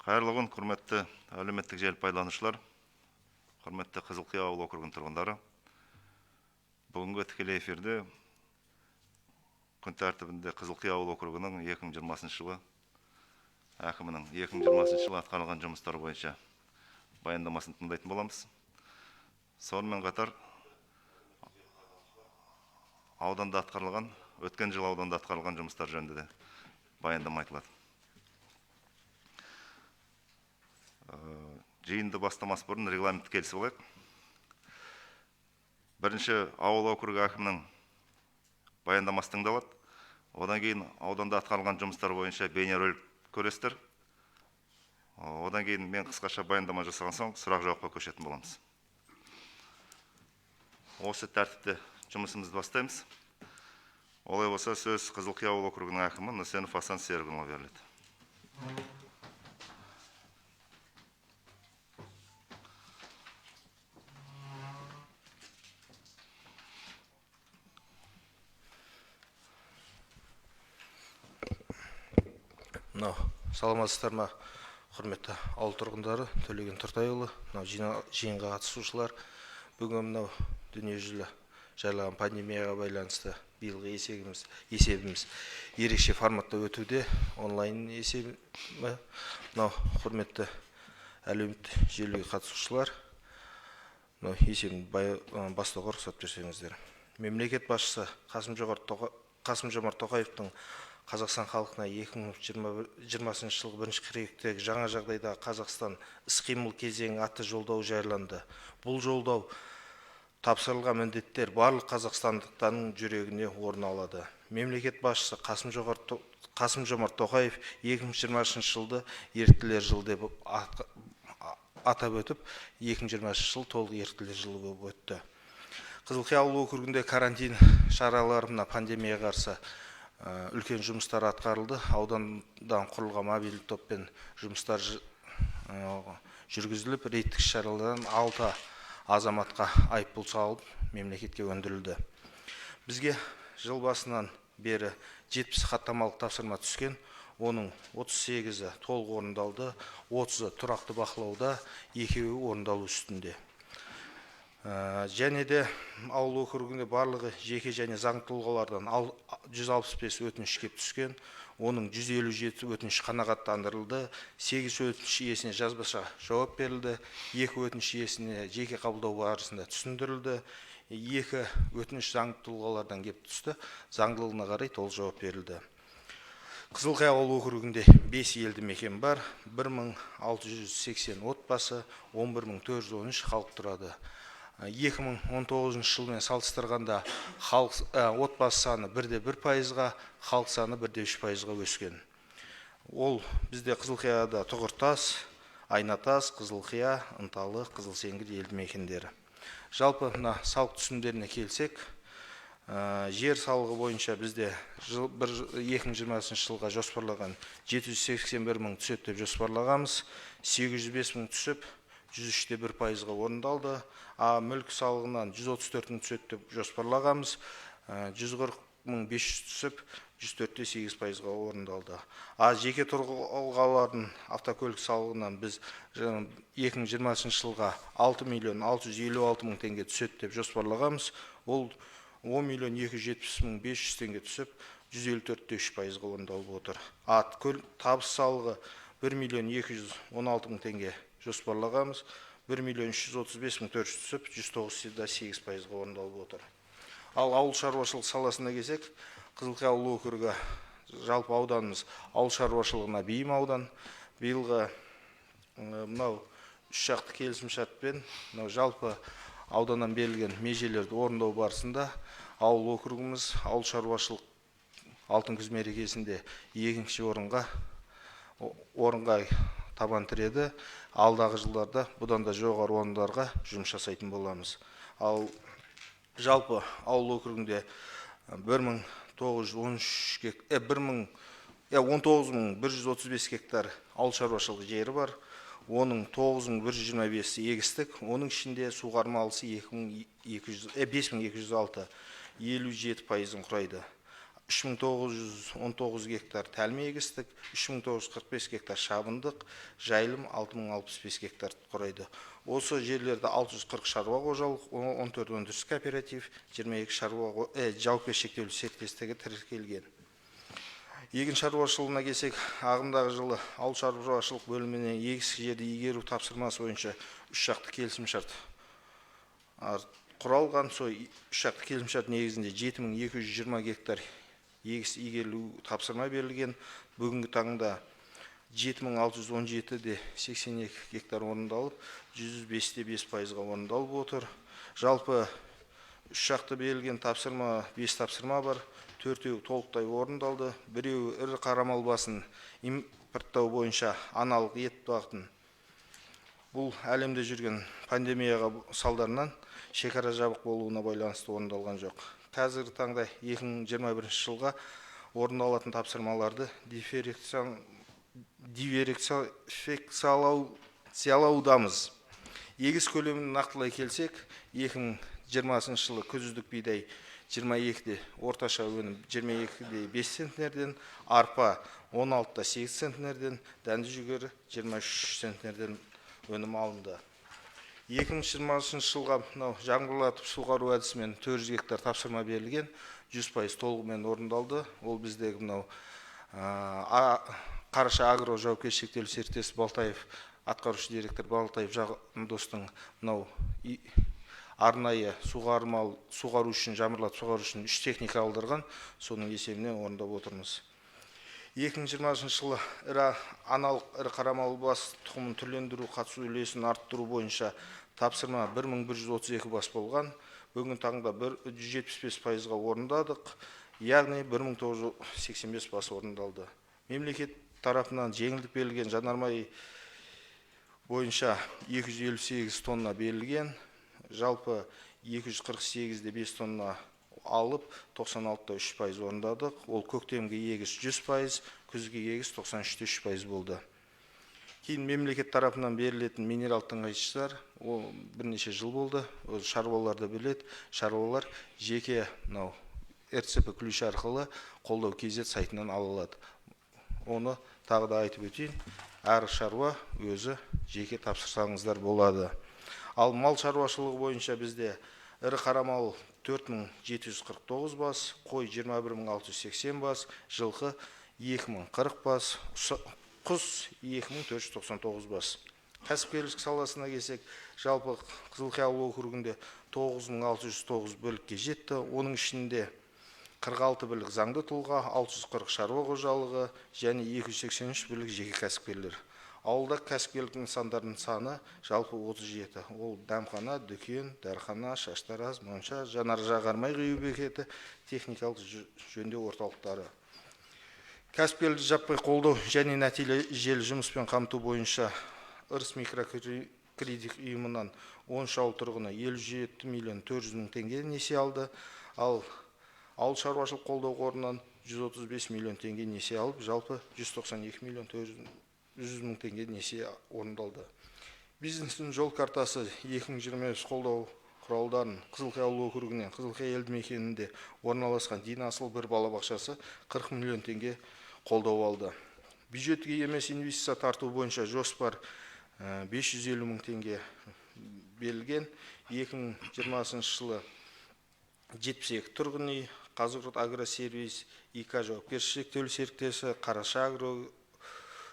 Қайырлы күн, құрметті әлеуметтік желі пайдаланушылар, құрметті Қызылқия ауыл округінің тұрғындары. Бүгінгі тікелей эфирде күн тәртібінде Қызылқия ауыл округінің 2020 жылы әкімінің 2020 жылы атқарылған жұмыстары бойынша баяндамасын тыңдайтын боламыз. Сонымен қатар ауданда атқарылған, өткен жыл ауданда атқарылған жұмыстар жөнінде де баяндама айтылады. Жиынды бастамас бұрын регламентті келісіп алайық. Бірінші ауыл округі әкімінің баяндамасы тыңдалады. Одан кейін ауданда атқарылған жұмыстар бойынша бейнеролик көресіздер. Одан кейін мен қысқаша баяндама жасаған соң сұрақ жауапқа көшетін боламыз. Осы тәртіпте жұмысымызды бастаймыз. Олай болса сөз Қызылқия ауыл округінің әкімі Нүсенов Асан Серікұлына беріледі. Саламатсыздар ма, құрметті ауыл тұрғындары, Төлеген Тұртайұлы, жиынға қатысушылар. Бүгін дүниежүзілік жайлаған пандемияға байланысты биылғы есебіміз ерекше форматта өтуде, онлайн есебі. Құрметті әлеуметтік желіге қатысушылар, есебін бастауға рұқсат берсеңіздер. Мемлекет басшысы Қасым-Жомарт Тоқаевтың Қазақстан халқына 2020 жылғы 1 қыркүйектегі жаңа жағдайда Қазақстан іс-қимыл кезеңі атты жолдау жарияланды. Бұл жолдау тапсырылған міндеттер барлық қазақстандықтардың жүрегіне орын алады. Мемлекет басшысы Қасым-Жомарт Тоқаев 2020 жылды еріктілер жылы деп атап өтіп, 2020 жыл толық еріктілер жылы болып өтті. Қызылқия ауыл округінде карантин шараларына пандемияға қарсы үлкен жұмыстар атқарылды. Аудандан құрылған мобильді топпен жұмыстар жүргізіліп, рейдтік шаралардан 6 азаматқа айыппұл салып, мемлекетке өндірілді. Бізге жыл басынан бері 70 хаттамалық тапсырма түскен, оның 38-і толық орындалды, 30-і тұрақты бақылауда, 2-і орындалу үстінде. Және де ауыл округінде барлығы жеке және заң тұлғалардан 165 өтініш кеп түскен, оның 157 өтініш қанағаттандырылды, 8 өтініш иесіне жазбаша жауап берілді, 2 өтініш иесіне жеке қабылдау барысында түсіндірілді, 2 өтініш заң тұлғалардан кеп түсті, заңдылығына қарай толық жауап берілді. Қызылқия ауыл округінде 5 елді мекен бар, 1680 отбасы, 11413 халық тұрады. 2019 жылмен салыстырғанда отбасы саны 1,1%-ға, халық саны 1,3%-ға өскен. Ол бізде Қызылқияда Тұғыртас, Айнатас, Қызылқия, Ынталы, Қызылсеңгір елді мекендері. Жалпы салық түсімдеріне келсек, жер салығы бойынша бізде 2020 жылға жоспарлаған 781 мың түседі деп жоспарлағанбыз, 805 мың түсіп, 103,1%-ға орындалды. Мүлік салығынан 134 мың түседі деп жоспарлағанбыз, 140 мың 500 түсіп, 104,8%-ға орындалды. Жеке тұлғалардың автокөлік салығынан біз 2020 жылға 6 миллион 656 мың теңге түседі деп жоспарлағанбыз. Ол 10 миллион 270 мың 500 теңге түсіп, 154,3%-ға орындалып отыр. Табыс салығы 1 миллион 216 мың теңге жоспарлағанбыз, 1 миллион 335 мың 400 түсіп, 109,8%-ға орындалып отыр. Ал ауыл шаруашылық саласына келсек, Қызылқия ауыл округі жалпы ауданымыз ауыл шаруашылығына бейім аудан. Биылғы 3 жақты келісімшартпен жалпы ауданнан берілген межелерді орындау барысында ауыл округіміз ауыл шаруашылық алтын күз мерекесінде 2-ші орынға табан тіреді. Алдағы жылдарда бұдан да жоғары орындарға жұмыс жасайтын боламыз. Ал жалпы ауыл округінде 19.135 гектар ауыл шаруашылығы жері бар. Оның 9.125 егістік, оның ішінде суғармалысы 5206, 57%-ын құрайды. 3919 гектар тәлім егістік, 3945 гектар шабындық, жайылым 6065 гектар құрайды. Осы жерлерді 640 шаруа қожалық, 14 өндіріс кооператив, 22 жауапкершілігі шектеулі серіктестігі тіркелген. Егін шаруашылығына келсек, ағымдағы жылы ауыл шаруашылық бөлімінен егістік жерді игеру тапсырмасы бойынша 3 жақты келісімшарт құралған. Сол 3 жақты келісімшарт негізінде 7220 гектар егіс игерілу тапсырма берілген. Бүгінгі таңда 7617-де 82 гектар орындалып, 105,5%-ға орындалып отыр. Жалпы 3 жақты берілген тапсырма 5 тапсырма бар. 4-еу толықтай орындалды. 1-еу ірі қара мал басын импорттау бойынша аналық ет бағытын. Бұл әлемде жүрген пандемияға салдарынан шекара жабық болуына байланысты орындалған жоқ. Қазіргі таңда 2021 жылға орындалатын тапсырмаларды диверсификациялаудамыз. Егіс көлемін нақтылай келсек, 2020 жылы күзіздік бидай 22-де, орташа өнім 22-де 5 центнерден, арпа 16-да 8 центнерден, дәнді жүгері 23 центнерден өнім алынды. 2020 жылға жаңбырлатып суғару әдісімен 400 гектар тапсырма берілген, 100% толығымен орындалды. Ол біздегі Қараша агро жауапкершілігі шектеулі серіктестігі Балтаев атқарушы директор Балтаев Жандостың арнайы суғару үшін, жаңбырлатып суғару үшін 3 техника алдырған, соның есебінен орындап отырмыз. 2020 жылы аналық ірі қара мал бас тұқымын түрлендіру қатысу үлесін арттыру бойынша тапсырма 1132 бас болған. Бүгінгі таңда 175%-ға орындадық, яғни 1985 бас орындалды. Мемлекет тарапынан жеңілдік берілген жанармай бойынша 258 тонна берілген. Жалпы 248-де 5 тонна алып, 96-да 3% орындадық. Ол көктемгі егіс 100%, күзгі егіс 93-де 3% болды. Кейін мемлекет тарапынан берілетін минерал тыңайтқыштар, ол бірнеше жыл болды. Ол шаруаларды білет, шаруалар жеке РЦП ключ арқылы қолдау KZ сайтынан алынады. Оны тағы да айтып өтейін, әр шаруа өзі жеке тапсырсаңыздар болады. Ал мал шаруашылығы бойынша бізде ірі қара мал 4749 бас, қой 21680 бас, жылқы 2040 бас, құс 2499 бас. Кәсіпкерлік саласына келсек, жалпы Қызылқия ауыл округінде 9609 бірлікке жетті. Оның ішінде 46 бірлік заңды тұлға, 640 шаруа қожалығы және 283 бірлік жеке кәсіпкерлер. Ауылда кәсіпкерлік нысандарының саны жалпы 37. Ол дәмхана, дүкен, дәріхана, шаштараз, монша, жанар-жағармай құю бекеті, техникалық жөндеу орталықтары. Кәсіпкерлікті жаппай қолдау және нәтижелі жұмыспен қамту бойынша ырыс микрокредит ұйымынан 13 ауыл тұрғыны 57 миллион 400 мың теңге несие алды. Ал ауыл шаруашылық қолдау қорынан 135 миллион теңге несие алып, жалпы 192 миллион 400 мың теңге несие орындалды. Бизнестің жол картасы 2020 қолдау құралдарын Қызылқия ауыл округінен Қызылқия елді мекенінде орналасқан Дина Асыл бір балабақшасы 40 миллион теңге қолдау алды. Бюджетке емес инвестиция тарту бойынша жоспар 550 мың теңге берілген. 2020 жылы 72 тұрғын үй, Қазығұрт агросервис, ИК жауапкершілігі шектеулі серіктесі, Қараша агро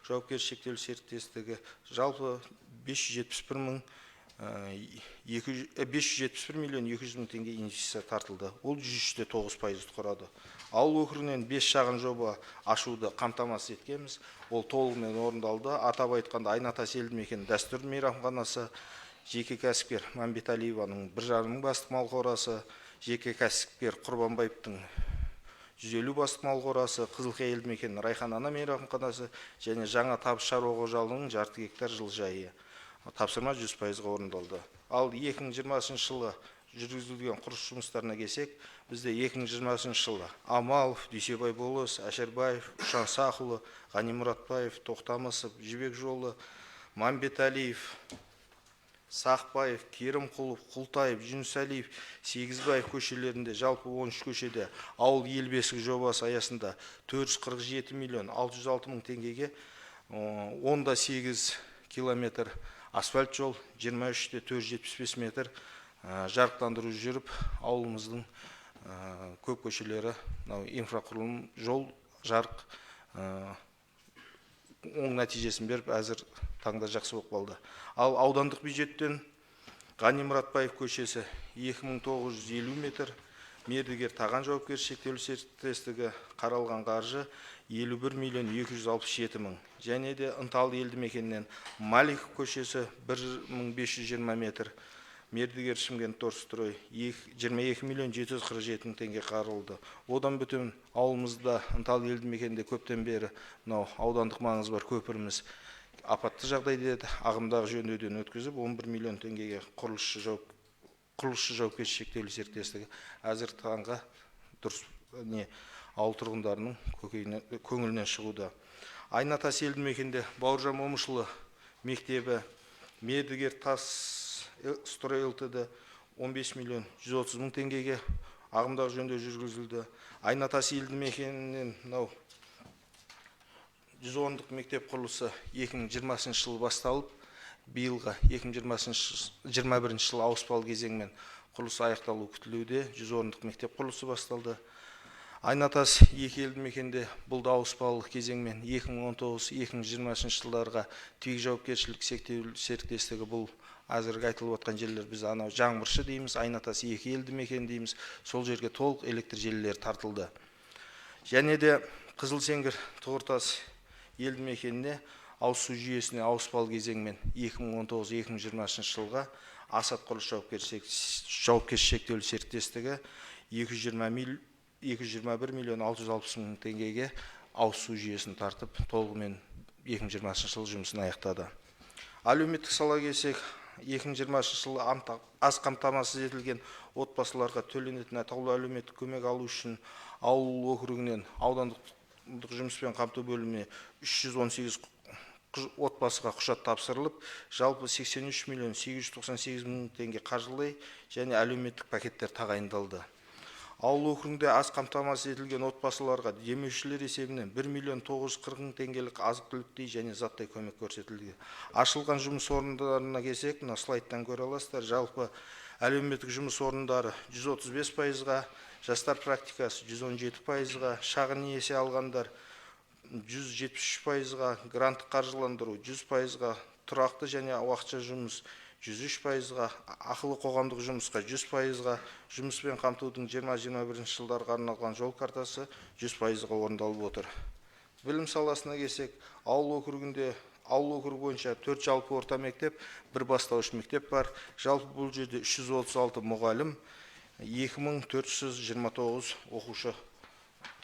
жауапкершілігі шектеулі серіктестігі жалпы 571 миллион 200 мың теңге инвестиция тартылды. Ол 103,9% құрады. Ауыл округінен 5 шағын жоба ашуды қамтамасыз еткенбіз. Ол толығымен орындалды. Атап айтқанда Айнатас елді мекен дәстүр мейрамханасы, жеке кәсіпкер Мәмбеталиеваның 1,5 мың бастық мал қорасы, жеке кәсіпкер Құрбанбаевтың 150 бастық мал қорасы, Қызылқия елді мекен Райхан ана мейрамханасы және жаңа табыс шаруа қожалығының 0,5 гектар жылыжайы. Тапсырма 100%-ға орындалды. Ал 2020 жылы жүргізілген құрылыс жұмыстарына келсек, бізде 2020 жылы Амалов, Дүйсебай Болыс, Әшербаев, Ұшан Сақұлы, Ғани Мұратбаев, Тоқтамысов, Жібек жолы, Мәмбеталиев, Сақбаев, Керімқұлов, Құлтаев, Жүнісәлиев, Сегізбаев көшелерінде жалпы 13 көшеде ауыл ел бесігі жобасы аясында 447 миллион 606 мың теңгеге 10,8 километр асфальт жол, 23-те 475 метр жарықтандыру жүріп, ауылымыздың көп көшелері инфрақұрылым жол жарық оң нәтижесін беріп, әзір таңда жақсы болып қалды. Ал аудандық бюджеттен Ғани Мұратбаев көшесі 2950 метр, мердігер Таған жауапкершілігі шектеулі серіктестігі қаралған қаржы 51 миллион 267 мың. Және де Ынталы елді мекенінен Маликов көшесі 1520 метр, мердігер Шымкент Торстрой 22 миллион 747 мың теңге қаралды. Одан бүтін ауылымызда Ынталы елді мекенінде көптен бері аудандық маңызы бар көпіріміз апатты жағдайда еді. Ағымдағы жөндеуден өткізіп 11 миллион теңгеге құрылысшы жауапкершілігі шектеулі серіктестігі әзір таңға дұрыс ауыл тұрғындарының көңілінен шығуда. Айнатас елді мекенде Бауыржан Момышұлы мектебі, мердігер Тас Строй ЛТД 15 миллион 130 мың теңгеге ағымдағы жөндеу жүргізілді. Айнатас елді мекенінен 110-дық мектеп құрылысы 2020 жылы басталып, биылға 2021 жылы ауыспалы кезеңмен құрылысы аяқталу күтілуде. 110-дық мектеп құрылысы басталды. Айнатас екі елді мекенде бұл да ауыспалы кезеңмен 2019-2020 жылдарға түйік жауапкершілік шектеулі серіктестігі бұл әзірге айтылып отқан жерлер біз анау жаңбыршы дейміз, Айнатас екі елді мекен дейміз, сол жерге толық электр желілері тартылды. Және де Қызылсеңгір Тұғыртас елді мекеніне ауызсу жүйесіне ауыспалы кезеңмен 2019-2020 жылға Асат құрылыс жауапкершілігі шектеулі серіктестігі 221 миллион 660 мың теңгеге ауызсу жүйесін тартып, толығымен 2020 жылы жұмысын аяқтады. Әлеуметтік сала келсек, 2020 жылы аз қамтамасыз етілген отбасыларға төленетін атаулы әлеуметтік көмек алу үшін ауыл округінен аудандық жұмыспен қамту бөліміне 318 отбасыға құжат тапсырылып, жалпы 83 миллион 898 мың теңге қаржылай және әлеуметтік пакеттер тағайындалды. Ауыл округінде аз қамтамасыз етілген отбасыларға демеушілер есебінен 1 миллион 940 мың теңгелік азық-түліктей және заттай көмек көрсетілді. Ашылған жұмыс орындарына келсек, мына слайдтан көре аласыздар. Жалпы әлеуметтік жұмыс орындары 135%-ға, жастар практикасы 117%-ға, шағын несие алғандар 173%-ға, гранттық қаржыландыру 100%-ға, тұрақты және уақытша жұмыс 103%-ға, ақылы қоғамдық жұмысқа 100%-ға, жұмыспен қамтудың 20-21 жылдарға арналған жол картасы 100%-ға орындалып отыр. Білім саласына келсек, ауыл округі бойынша 4 жалпы орта мектеп, 1 бастауыш мектеп бар. Жалпы бұл жерде 336 мұғалім, 2429 оқушы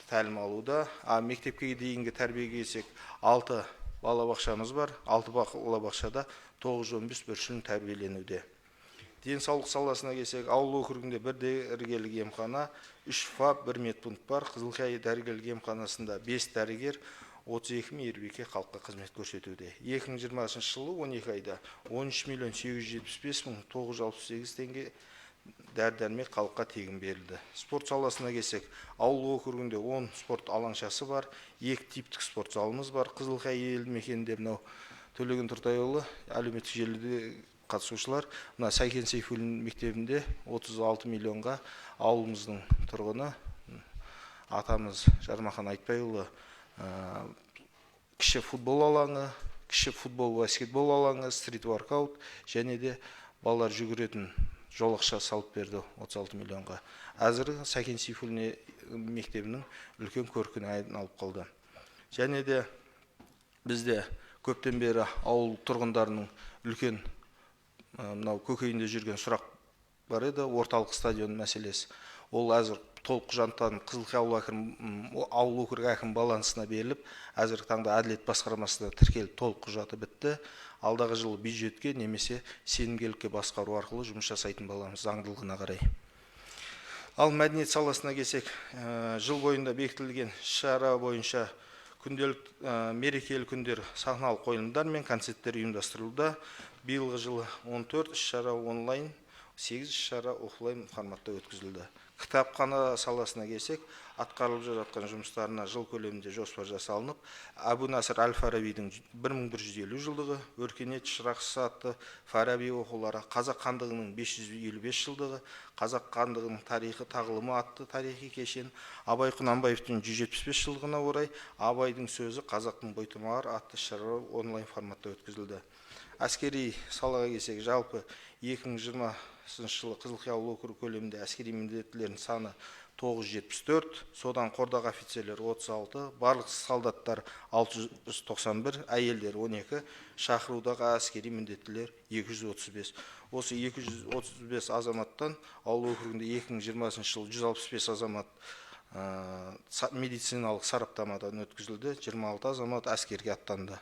тәлім алуда. Мектепке дейінгі тәрбиеге келсек, 6 балабақшамыз бар. 6 балабақшада 915 бүршілін тәрбиеленуде. Денсаулық саласына келсек, ауыл округінде 1 дәрігерлік емхана, 3 ФАП, 1 медпункт бар. Қызылқия дәрігерлік емханасында 5 дәрігер, 32 мейірбике халыққа қызмет көрсетуде. 2020 жылы 12 айда 13 миллион 875 мың 968 теңге дәрі-дәрмек халыққа тегін берілді. Спорт саласына келсек, ауыл округінде 10 спорт алаңшасы бар, 2 типтік спорт залымыз бар. Қызылқия елді мекенінде Төлеген Тұртайұлы әлеуметтік желіде қатысушылар, Сәйкен Сейфуллин мектебінде 36 миллионға ауылымыздың тұрғыны атамыз Жармахан Айтбайұлы кіші футбол алаңы, кіші футбол баскетбол алаңы, стрит воркаут және де балалар жүгіретін жолақша салып берді 36 миллионға. Әзір Сәйкен Сейфуллин мектебінің үлкен көркіне айналып қалды. Және де бізде көптен бері ауыл тұрғындарының үлкен көкейінде жүрген сұрақ бар еді, орталық стадион мәселесі. Ол әзір толық құжаттан Қызылқия ауыл округі әкім балансына беріліп, әзіргі таңда әділет басқармасында тіркеліп толық құжаты бітті. Алдағы жылы бюджетке немесе сенімгерлікке басқару арқылы жұмыс жасайтын боламыз заңдылығына қарай. Ал мәдениет саласына келсек, жыл бойында бекітілген шара бойынша күнделік мерекелік күндер сахналық қойылымдар мен концерттер ұйымдастырылуда. Биылғы жылы 14 іс-шара онлайн, 8 іс-шара офлайн форматта өткізілді. Кітапхана саласына келсек, атқарылып жатқан жұмыстарына жыл көлемінде жоспар жасалынып, Әбу Насыр Әл-Фарабидің 1150 жылдығы, өркениет шырақшысы атты Фараби оқулары, қазақ хандығының 555 жылдығы, қазақ хандығының тарихы тағылымы атты тарихи кешен, Абай Құнанбаевтың 175 жылдығына орай Абайдың сөзі қазақтың бойтұмары атты іс-шара онлайн форматта өткізілді. Әскери салаға келсек, жалпы 2020 жылы Қызылқия ауыл округі көлемінде әскери міндеттілердің саны 974, содан қордағы офицерлер 36, барлық солдаттар 691, әйелдер 12, шақырудағы әскери міндеттілер 235. Осы 235 азаматтан ауыл округінде 2020 жылы 165 азамат медициналық сараптамадан өткізілді, 26 азамат әскерге аттанды.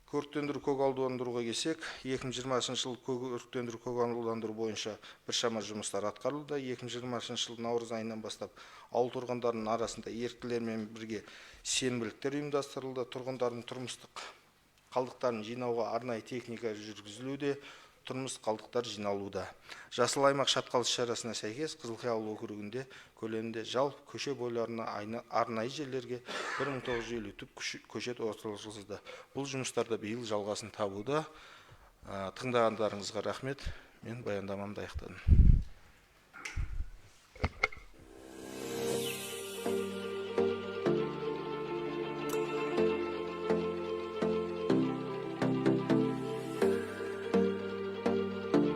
Көріктендіру көгалдандыруға келсек, 2020 жыл көріктендіру көгалдандыру бойынша біршама жұмыстар атқарылды. 2020 жыл наурыз айынан бастап ауыл тұрғындарының арасында еріктілермен бірге сенбіліктер ұйымдастырылды. Тұрғындардың тұрмыстық қалдықтарын жинауға арнайы техника жүргізілуде, тұрмыс қалдықтар жиналуда. Жасыл аймақ шатқал іс-шарасына сәйкес Қызылқия ауыл округінде көлемінде жалпы көше бойларына арнайы жерлерге 1950 түп көшет отырғызылды. Бұл жұмыстарда биыл жалғасын табуда. Тыңдағандарыңызға рахмет. Мен баяндамамды аяқтадым.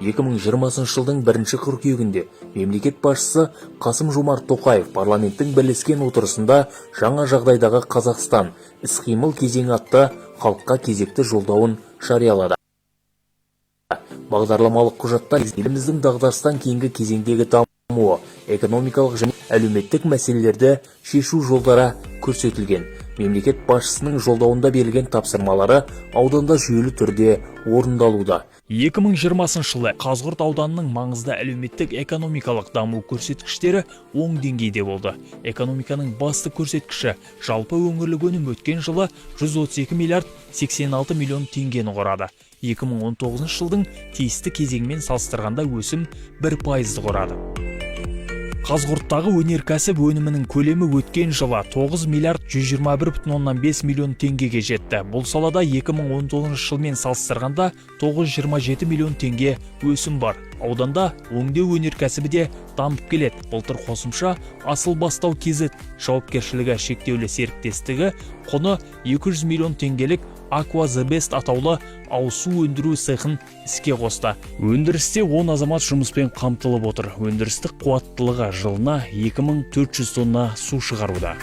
2020 жылдың 1 қыркүйегінде мемлекет басшысы Қасым-Жомарт Тоқаев парламенттің бірлескен отырысында жаңа жағдайдағы Қазақстан іс-қимыл кезеңі атты халыққа кезекті жолдауын жариялады. Бағдарламалық құжатта еліміздің дағдарыстан кейінгі кезеңдегі дамуы, экономикалық және әлеуметтік мәселелерді шешу жолдары көрсетілген. Мемлекет басшысының жолдауында берілген тапсырмалары ауданда жүйелі түрде орындалуда. 2020 жылы Қазығұрт ауданының маңызды әлеуметтік экономикалық даму көрсеткіштері оң деңгейде болды. Экономиканың басты көрсеткіші жалпы өңірлік өнім өткен жылы 132 миллиард 86 миллион теңгені құрады. 2019 жылдың тиісті кезеңмен салыстырғанда өсім 1% құрады. Қазығұрттағы өнеркәсіп өнімінің көлемі өткен жылы 9 миллиард 121,5 миллион теңгеге жетті. Бұл салада 2019 жылмен салыстырғанда 927 миллион теңге өсім бар. Ауданда өңдеу өнеркәсібі де дамып келеді. Былтыр қосымша Асыл Бастау KZ жауапкершілігі шектеулі серіктестігі құны 200 миллион теңгелік Aqua The Best атаулы ауыз су өндіру цехын іске қосты. Өндірісте 10 азамат жұмыспен қамтылып отыр. Өндірістік қуаттылығы жылына 2400 тонна су шығаруда.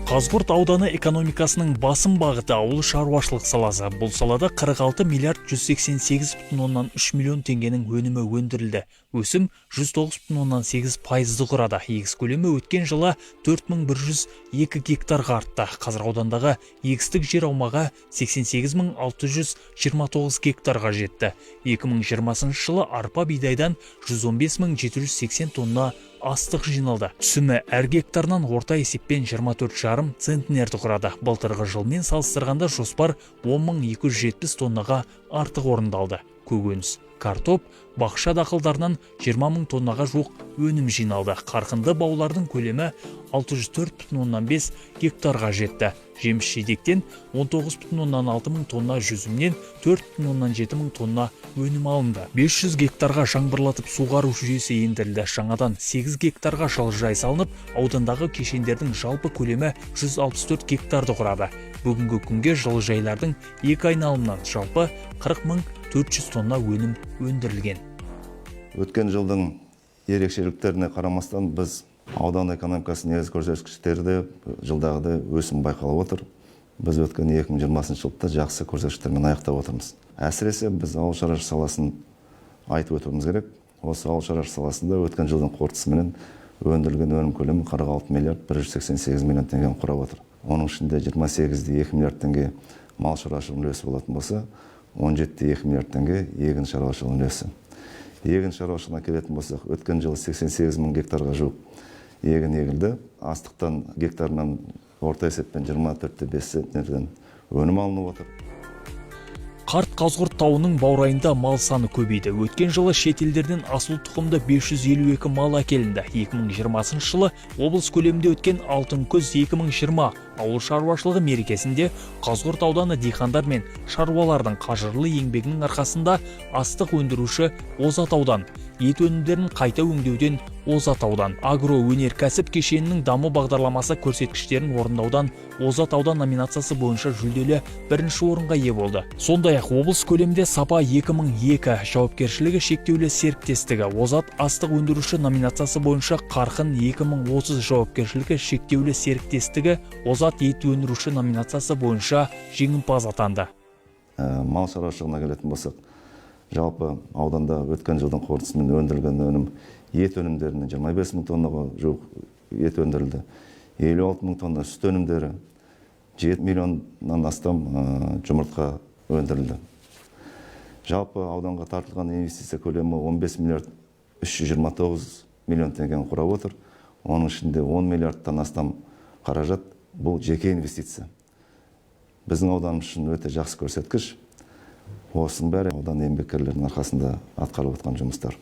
Қазығұрт ауданы экономикасының басым бағыты ауыл шаруашылық саласы. Бұл салада 46 миллиард 188,3 миллион теңгенің өнімі өндірілді. Өсім 109,8% құрады. Егіс көлемі өткен жылы 4102 гектарға артты. Қазір аудандағы егістік жер аумағы 88,629 гектарға жетті. 2020 жылы арпа бидайдан 115,780 тонна астық жиналды. Түсімі әр гектарынан орта есеппен 24,5 центнерді құрады. Былтырғы жылмен салыстырғанда жоспар 10,270 тоннаға артық орындалды. Көкөніс, картоп, бақша дақылдарынан 20,000 тоннаға жуық өнім жиналды. Қарқынды баулардың көлемі 604,5 гектарға жетті. Жеміс жидектен 19,6 мың тонна, жүзімнен 4,7 мың тонна өнім алынды. 500 гектарға жаңбырлатып суғару жүйесі ендірілді. Жаңадан 8 гектарға жылыжай салынып, аудандағы кешендердің жалпы көлемі 164 гектарды құрады. Бүгінгі күнге жылыжайлардың 2 айналымнан жалпы 40,400 тонна өнім өндірілген. Өткен жылдың ерекшеліктеріне қарамастан біз аудан экономикасы негізгі көрсеткіштерде жылдағыдай өсім байқалып отыр. Біз өткен 2020 жылда жақсы көрсеткіштермен аяқтап отырмыз. Әсіресе біз ауыл шаруашылығы саласын айтып өтуіміз керек. Осы ауыл шаруашылығы саласында өткен жылдың қорытындысымен өндірілген өнім көлемі 46 миллиард 188 миллион теңгені құрап отыр. Оның ішінде 28,2 миллиард теңге мал шаруашылығының үлесі болатын болса, 17,2 миллиард теңге егін шаруашылығының үлесі. Егін шаруашылығына келетін болсақ, өткен жылы 88 мың гектарға жуық егін егілді. Астықтан гектарынан орта есеппен 24,5 центнерден өнім алынып отыр. Қарт Қазғұрт тауының баурайында мал саны көбейді. Өткен жылы шет елдерден асыл тұқымды 552 мал әкелінді. 2020 жылы облыс көлемінде өткен Алтын күз 2020 ауыл шаруашылығы мерекесінде Қазғұрт ауданы диқандар мен шаруалардың қажырлы еңбегінің арқасында астық өндіруші Озат аудан, ет өнімдерін қайта өңдеуден Озат аудан, агроөнеркәсіп кешенінің даму бағдарламасы көрсеткіштерін орындаудан Озат аудан номинациясы бойынша жүлделі бірінші орынға ие болды. Сондай-ақ облыс көлемінде Сапа 2002 жауапкершілігі шектеулі серіктестігі Озат астық өндіруші номинациясы бойынша Қарқын 2030 жауапкершілігі шектеулі серіктестігі Озат ет өндіруші номинациясы бойынша жеңімпаз атанды. Мал шаруашылығына келетін болсақ, жалпы ауданда өткен жылдың қорытындысымен өндірілген өнім ет өнімдеріне 25 мың тоннаға жуық ет өндірілді. 56 мың тонна сүт өнімдері, 7 миллионнан астам жұмыртқа өндірілді. Жалпы ауданға тартылған инвестиция көлемі 15 миллиард 329 миллион теңгені құрап отыр. Оның ішінде 10 миллиардтан астам қаражат бұл жеке инвестиция. Біздің ауданымыз үшін өте жақсы көрсеткіш. Осының бәрі аудан еңбеккерлерінің арқасында атқарылып жатқан жұмыстар.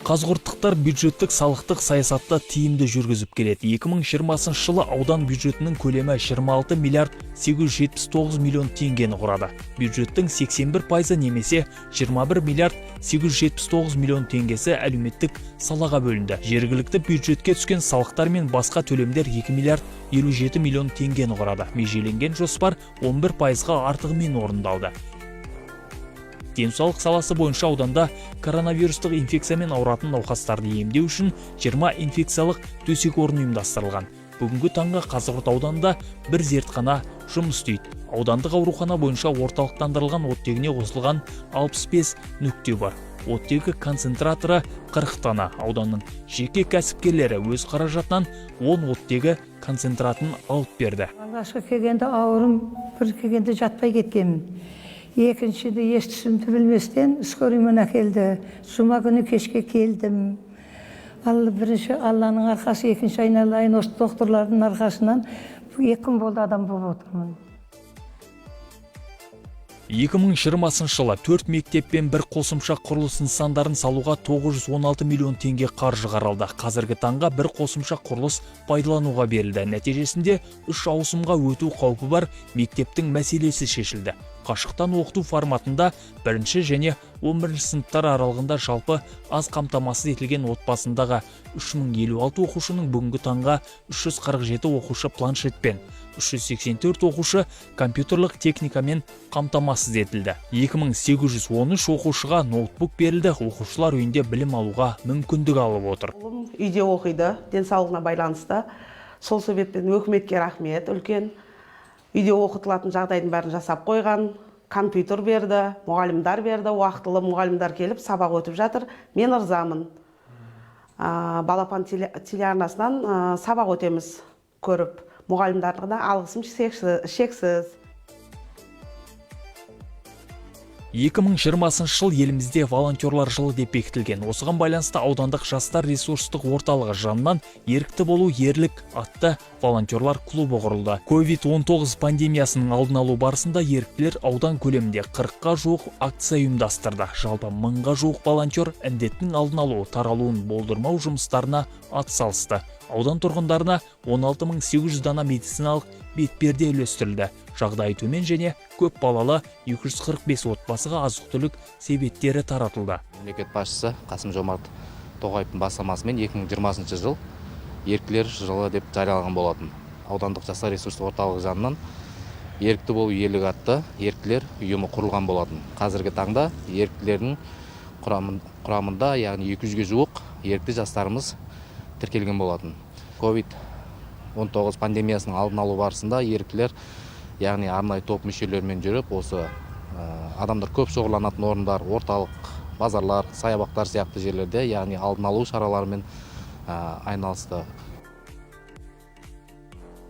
Қазғұрттықтар бюджеттік салықтық саясатта тиімді жүргізіп келеді. 2020 жылы аудан бюджетінің көлемі 26 миллиард 879 миллион теңгені құрады. Бюджеттің 81% немесе 21 миллиард 879 миллион теңгесі әлеуметтік салаға бөлінді. Жергілікті бюджетке түскен салықтар мен басқа төлемдер 2 миллиард 57 миллион теңгені құрады. Межеленген жоспар 11%-ға артығымен орындалды. Денсаулық саласы бойынша ауданда коронавирустық инфекциямен ауыратын науқастарды емдеу үшін 20 инфекциялық төсек орын ұйымдастырылған. Бүгінгі таңға Қазығұрт ауданында бір зертхана жұмыс істейді. Аудандық аурухана бойынша орталықтандырылған оттегіне қосылған 65 нүкте бар. Оттегі концентраторы 40 дана. Ауданның жеке кәсіпкерлері өз қаражатынан 10 оттегі концентратын алып берді. Алғашқы келгенде ауырым, бір келгенде жатпай кеткенмін. Екіншіде естісімді білместен скорыймен әкелді. Жұма күні кешке келдім. Бірінші Алланың арқасы, екінші айналайын осы докторлардың арқасынан 2 күн болды адам болып отырмын. 2020 жылы 4 мектеп пен бір қосымша құрылыс нысандарын салуға 916 миллион теңге қаржы қаралды. Қазіргі таңға бір қосымша құрылыс пайдалануға берілді. Нәтижесінде 3 ауысымға өту қаупі бар мектептің мәселесі шешілді. Қашықтан оқыту форматында 1 және 11 сыныптар аралығында жалпы аз қамтамасыз етілген отбасындағы 3056 оқушының бүгінгі таңға 347 оқушы планшетпен, 384 оқушы компьютерлік техникамен қамтамасыз етілді. 2813 оқушыға ноутбук берілді. Оқушылар үйінде білім алуға мүмкіндік алып отыр. Үйде оқиды, денсаулығына байланысты. Сол себептен өкіметке рахмет, үлкен. Үйде оқытылатын жағдайдың бәрін жасап қойған, компьютер берді, мұғалімдар берді, уақытылы мұғалімдар келіп сабақ өтіп жатыр. Мен ырзамын. Балапан телеарнасынан сабақ өтеміз көріп. Мұғалімдарға алғысым шексіз. 2020 жыл елімізде волонтерлар жылы деп бекітілген. Осыған байланысты аудандық жастар ресурстық орталығы жанынан ерікті болу ерлік атты волонтерлар клубы құрылды. COVID-19 пандемиясының алдын алу барысында еріктілер аудан көлемінде 40-қа жуық акция ұйымдастырды. Жалпы 1000-ға жуық волонтер індеттің алдын алу, таралуын болдырмау жұмыстарына атсалысты. Аудан тұрғындарына 16800 дана медициналық бетперде үлестірілді. Жағдайы төмен және көп балалы 245 отбасыға азық-түлік себеттері таратылды. Мемлекет басшысы Қасым-Жомарт Тоқаевтың бастамасымен 2020 жыл еріктілер жылы деп жарияланған болатын. Аудандық жастар ресурстық орталығы жанынан ерікті болу ерлік атты еріктілер ұйымы құрылған болатын. Қазіргі таңда еріктілердің құрамында, яғни 200-ге жуық ерікті жастарымыз тіркелген болатын. COVID-19 пандемиясының алдын алу барысында еріктілер, яғни арнайы топ мүшелерімен жүріп, осы адамдар көп шоғырланатын орындар, орталық, базарлар, саябақтар сияқты жерлерде, яғни алдын алу шараларымен айналысты.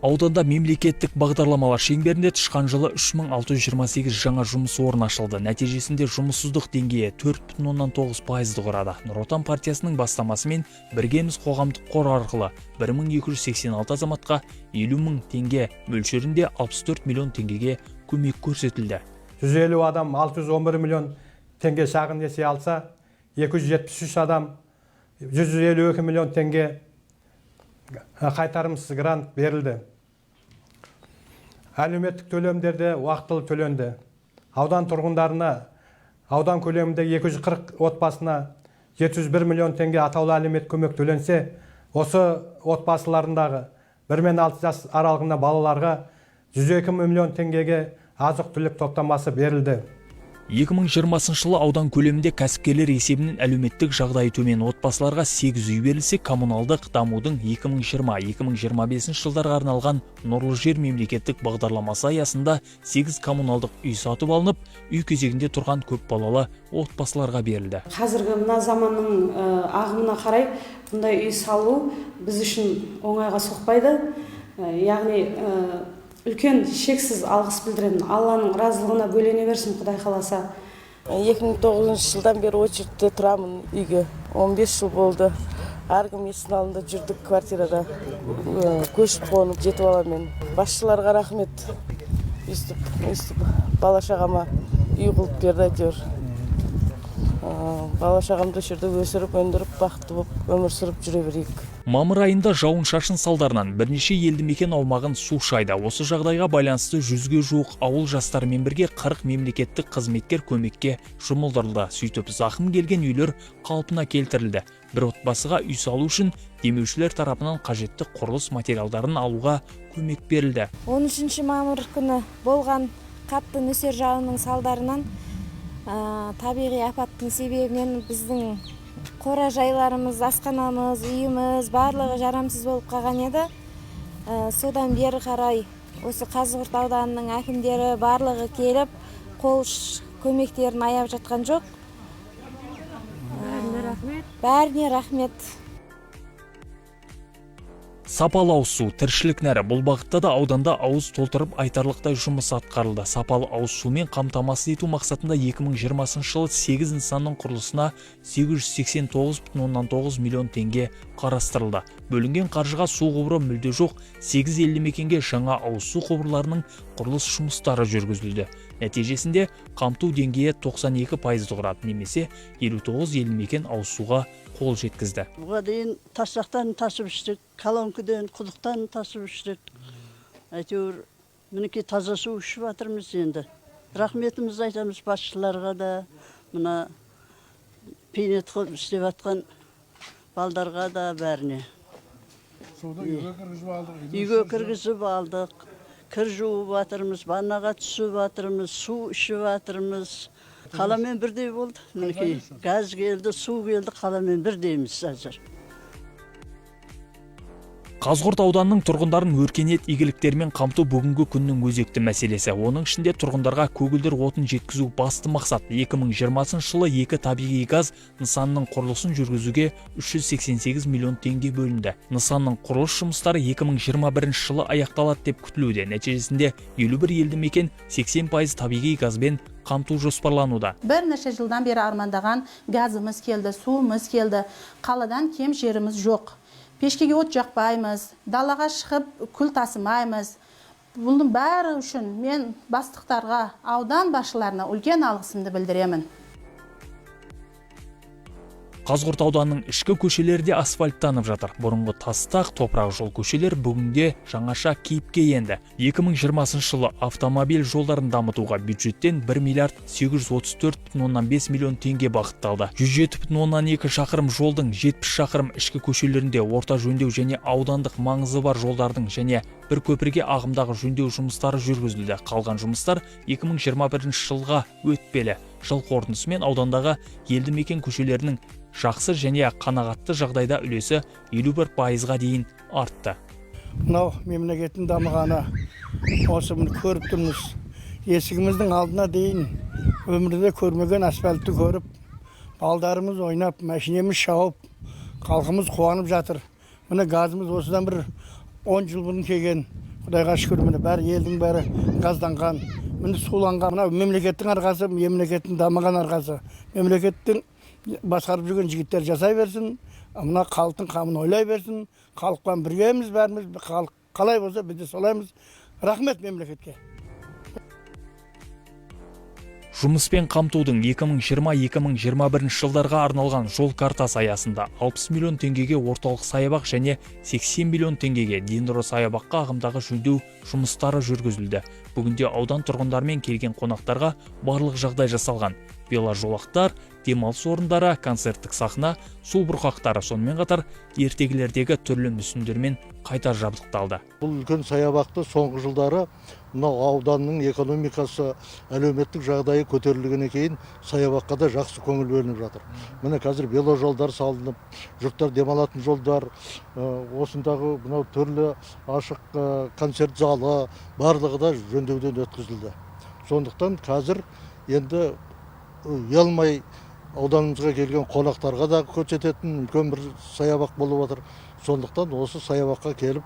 Ауданда мемлекеттік бағдарламалар шеңберінде тышқан жылы 3628 жаңа жұмыс орны ашылды. Нәтижесінде жұмыссыздық деңгейі 4,9%-ды құрады. Нұр Отан партиясының бастамасымен Біргеміз қоғамдық қор арқылы 1286 азаматқа 50 мың теңге мөлшерінде 64 миллион теңгеге көмек көрсетілді. 150 адам 611 миллион теңге шағын несие алса, 273 адам 152 миллион теңге қайтарымсыз грант берілді. Әлеуметтік төлемдерде уақытылы төленді. Аудан тұрғындарына, аудан көлемінде 240 отбасына 701 миллион теңге атаулы әлеуметтік көмек төленсе, осы отбасыларындағы 1 мен 6 жас аралығында балаларға 102 миллион теңгеге азық-түлік топтамасы берілді. 2020 жылы аудан көлемінде кәсіпкерлер есебінен әлеуметтік жағдайы төмен отбасыларға 8 үй берілсе, коммуналдық дамудың 2020-2025 жылдарға арналған Нұрлы жер мемлекеттік бағдарламасы аясында 8 коммуналдық үй сатып алынып, үй кезегінде тұрған көп балалы отбасыларға берілді. Қазіргі мына заманның ағымына қарай бұндай үй салу біз үшін оңайға соқпайды. Яғни үлкен шексіз алғыс білдіремін. Алланың разылығына бөлене берсін, Құдай қаласа. 2009 жылдан бері очередьте тұрамын үйге. 15 жыл болды. Әркім есіктің алдында жүрдік квартирада. Көшіп қонып жетіп аламын. Басшыларға рахмет. Өйстіп бала-шағама үй қылып берді әйтеуір. Бала-шағамды жерде өсіріп, өндіріп, бақытты болып өмір сүріп жүре берейік. Мамыр айында жауын-шашын салдарынан бірнеше елді мекен аумағын су шайды. Осы жағдайға байланысты 100-ге жуық ауыл жастарымен бірге 40 мемлекеттік қызметкер көмекке жұмылдырылды. Сөйтіп, зақым келген үйлер қалпына келтірілді. Бір отбасыға үй салу үшін демеушілер тарапынан қажетті құрылыс материалдарын алуға көмек берілді. 13 мамыр күні болған қатты нөсер жауынның салдарынан табиғи апаттың себебінен біздің қора-жайларымыз, асханамыз, үйіміз барлығы жарамсыз болып қалған еді. Содан бері қарай осы Қазығұрт ауданының әкімдері барлығы келіп, қол көмектерін аяп жатқан жоқ. Бәріне рахмет. Сапалы ауыз су, тіршілік нәрі. Бұл бағытта да ауданда ауыз толтырып айтарлықтай жұмыс атқарылды. Сапалы ауыз сумен қамтамасыз ету мақсатында 2020 жылы 8 нысанның құрылысына 889,9 миллион теңге қарастырылды. Бөлінген қаржыға су құбыры мүлде жоқ 8 елді мекенге жаңа ауыз су құбырларының құрылыс жұмыстары жүргізілді. Нәтижесінде қамту деңгейі 92% құрады, немесе 59 елді мекен ауыз суға қол жеткізді. Бұға дейін тасжақтан тасып іштік, колонкіден, құдықтан тасып іштік. Әйтеуір, мінекей таза су ішіп жатырмыз енді. Рахметіміз айтамыз басшыларға да, мына пейнет қылып істеп жатқан балдарға да бәріне. Үйге кіргізіп алдық, кір жуып жатырмыз, ваннаға түсіп жатырмыз, су ішіп жатырмыз. Қаламен бірдей болды. Мінекей газ келді, су келді, қаламен бірдейміз әзір. Қазығұрт ауданының тұрғындарын өркениет игіліктерімен қамту бүгінгі күннің өзекті мәселесі. Оның ішінде тұрғындарға көгілдір отын жеткізу басты мақсат. 2020 жылы 2 табиғи газ нысанның құрылысын жүргізуге 388 миллион теңге бөлінді. Нысанның құрылыс жұмыстары 2021 жылы аяқталады деп күтілуде. Нәтижесінде 51 елді мекен 80% табиғи газбен қамту жоспарлануда. Бірнеше жылдан бері армандаған газымыз келді, суымыз келді. Қаладан кем жеріміз жоқ. Пешкеге от жақпаймыз, далаға шығып күл тасымаймыз. Бұның бәрі үшін мен бастықтарға, аудан басшыларына үлкен алғысымды білдіремін. Қазығұрт ауданының ішкі көшелері де асфальттанып жатыр. Бұрынғы тастақ, топырақ жол көшелер бүгінде жаңаша кейіпке енді. 2020 жылы автомобиль жолдарын дамытуға бюджеттен 1 миллиард 834,5 миллион теңге бағытталды. 107,2 шақырым жолдың 70 шақырым ішкі көшелерінде орта жөндеу және аудандық маңызы бар жолдардың және бір көпірге ағымдағы жөндеу жұмыстары жүргізілді. Қалған жұмыстар 2021 жылға өтпелі. Жыл қорытындысымен аудандағы елді мекен көшелерінің жақсы және қанағатты жағдайда үлесі 51%-ға дейін артты. Мынау мемлекеттің дамығаны осы мұны көріп тұрмыз. Есігіміздің алдына дейін өмірде көрмеген асфальтты көріп, балдарымыз ойнап, машинеміз шауып, халқымыз қуанып жатыр. Міне газымыз осыдан бір 10 жыл бұрын келген. Құдайға шүкір, міне бәрі елдің бәрі газданған. Міне суланған. Мына мемлекеттің арқасы, мемлекеттің дамыған арқасы. Мемлекеттің басқарып жүрген жігіттер жасай берсін, мына халықтың қамын ойлай берсін. Халықпен біргеміз бәріміз, халық қалай болса біз де солаймыз. Рахмет мемлекетке. Жұмыспен қамтудың 2020-2021 жылдарға арналған жол картасы аясында 60 миллион теңгеге орталық саябақ және 80 миллион теңгеге Дендро саябаққа ағымдағы жөндеу жұмыстары жүргізілді. Бүгінде аудан тұрғындарымен келген қонақтарға барлық жағдай жасалған. Веложолақтар, демалыс орындары, концерттік сахна, су бұрқақтары, сонымен қатар ертегілердегі түрлі мүсіндермен қайта жабдықталды. Бұл үлкен саябақты соңғы жылдары мынау ауданның экономикасы, әлеуметтік жағдайы көтерілгеннен кейін саябаққа да жақсы көңіл бөлініп жатыр. Міне қазір веложолдар салынып, жұрттар демалатын жолдар, осындағы мынау түрлі ашық концерт залы барлығы да жөндеуден өткізілді. Сондықтан қазір енді ұялмай ауданымызға келген қонақтарға да көрсететін үлкен бір саябақ болып отыр. Сондықтан осы саябаққа келіп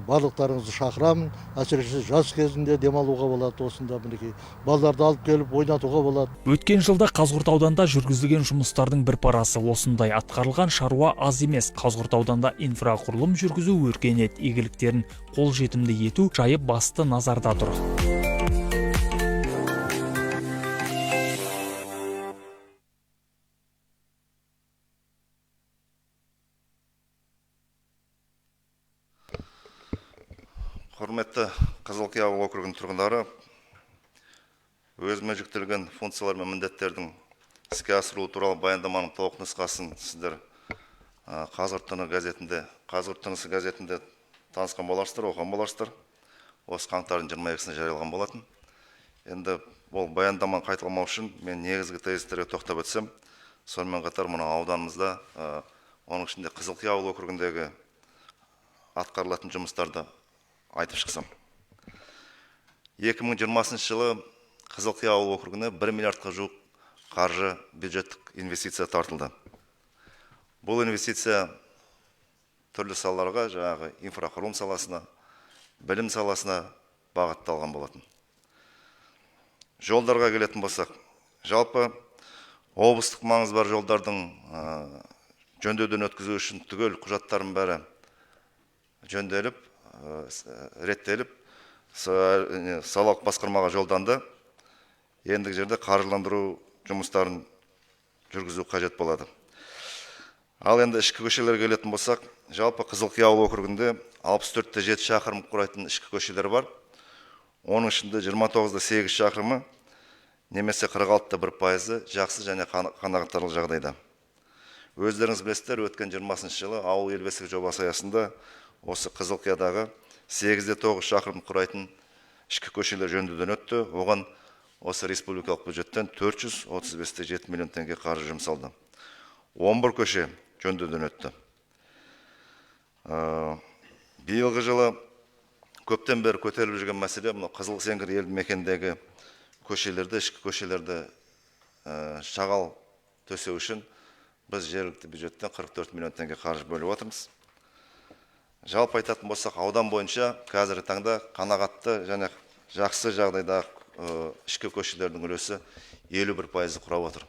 барлықтарыңызды шақырамын. Әсіресе жаз кезінде демалуға болады осында, мінекей балаларды алып келіп ойнатуға болады. Өткен жылда Қазығұрт ауданда жүргізілген жұмыстардың бір парасы осындай. Атқарылған шаруа аз емес. Қазығұрт ауданда инфрақұрылым жүргізу, өркениет игіліктерін қолжетімді ету жайы басты назарда тұр. Құрметті Қызылқия ауыл округінің тұрғындары, өзіме жүктелген функциялар мен міндеттердің іске асырылуы туралы баяндаманың толық нұсқасын сіздер Қазығұрт тынысы газетінде танысқан боларсыздар, оқыған боларсыздар. Осы қаңтардың 22-сіне жарияланған болатын. Енді ол баяндаманы қайталамау үшін мен негізгі тезистерге тоқтап өтсем, сонымен қатар мына ауданымызда, оның ішінде Қызылқия ауыл округіндегі атқарылатын жұмыстарды айтып шықсам. 2020 жылы Қызылқия ауыл округіне 1 миллиардқа жуық қаржы бюджеттік инвестиция тартылды. Бұл инвестиция түрлі салаларға, жаңағы инфрақұрылым саласына, білім саласына бағытталған болатын. Жолдарға келетін болсақ, жалпы облыстық маңызы бар жолдардың жөндеуден өткізу үшін түгел құжаттардың бәрі жөнделіп, реттеліп, салалық басқармаға жолданды. Ендігі жерде қаржыландыру жұмыстарын жүргізу қажет болады. Ал енді ішкі көшелерге келетін болсақ, жалпы Қызылқия ауыл округінде 64-те 7 шақырым құрайтын ішкі көшелер бар. Оның ішінде 29-да 8 шақырымы, немесе 46-та 1% жақсы және қанағаттанарлық жағдайда. Өздеріңіз білесіздер, өткен 20 жылы ауыл ел бесігі жобасы аясында осы Қызылқиядағы 8-де 9 шақырым құрайтын ішкі көшелер жөндеуден өтті. Оған осы республикалық бюджеттен 435-те 7 миллион теңге қаржы жұмсалды. 11 көше жөндеуден өтті. Биылғы жылы көптен бері көтеріліп жүрген мәселе мына Қызыл Сеңгір елді мекендегі көшелерді, ішкі көшелерді шағал төсеу үшін біз жергілікті бюджеттен 44 миллион теңге қаржы бөліп отырмыз. Жалпы айтатын болсақ, аудан бойынша қазіргі таңда қанағатты және жақсы жағдайда ішкі көшелердің үлесі 51% құрап отыр.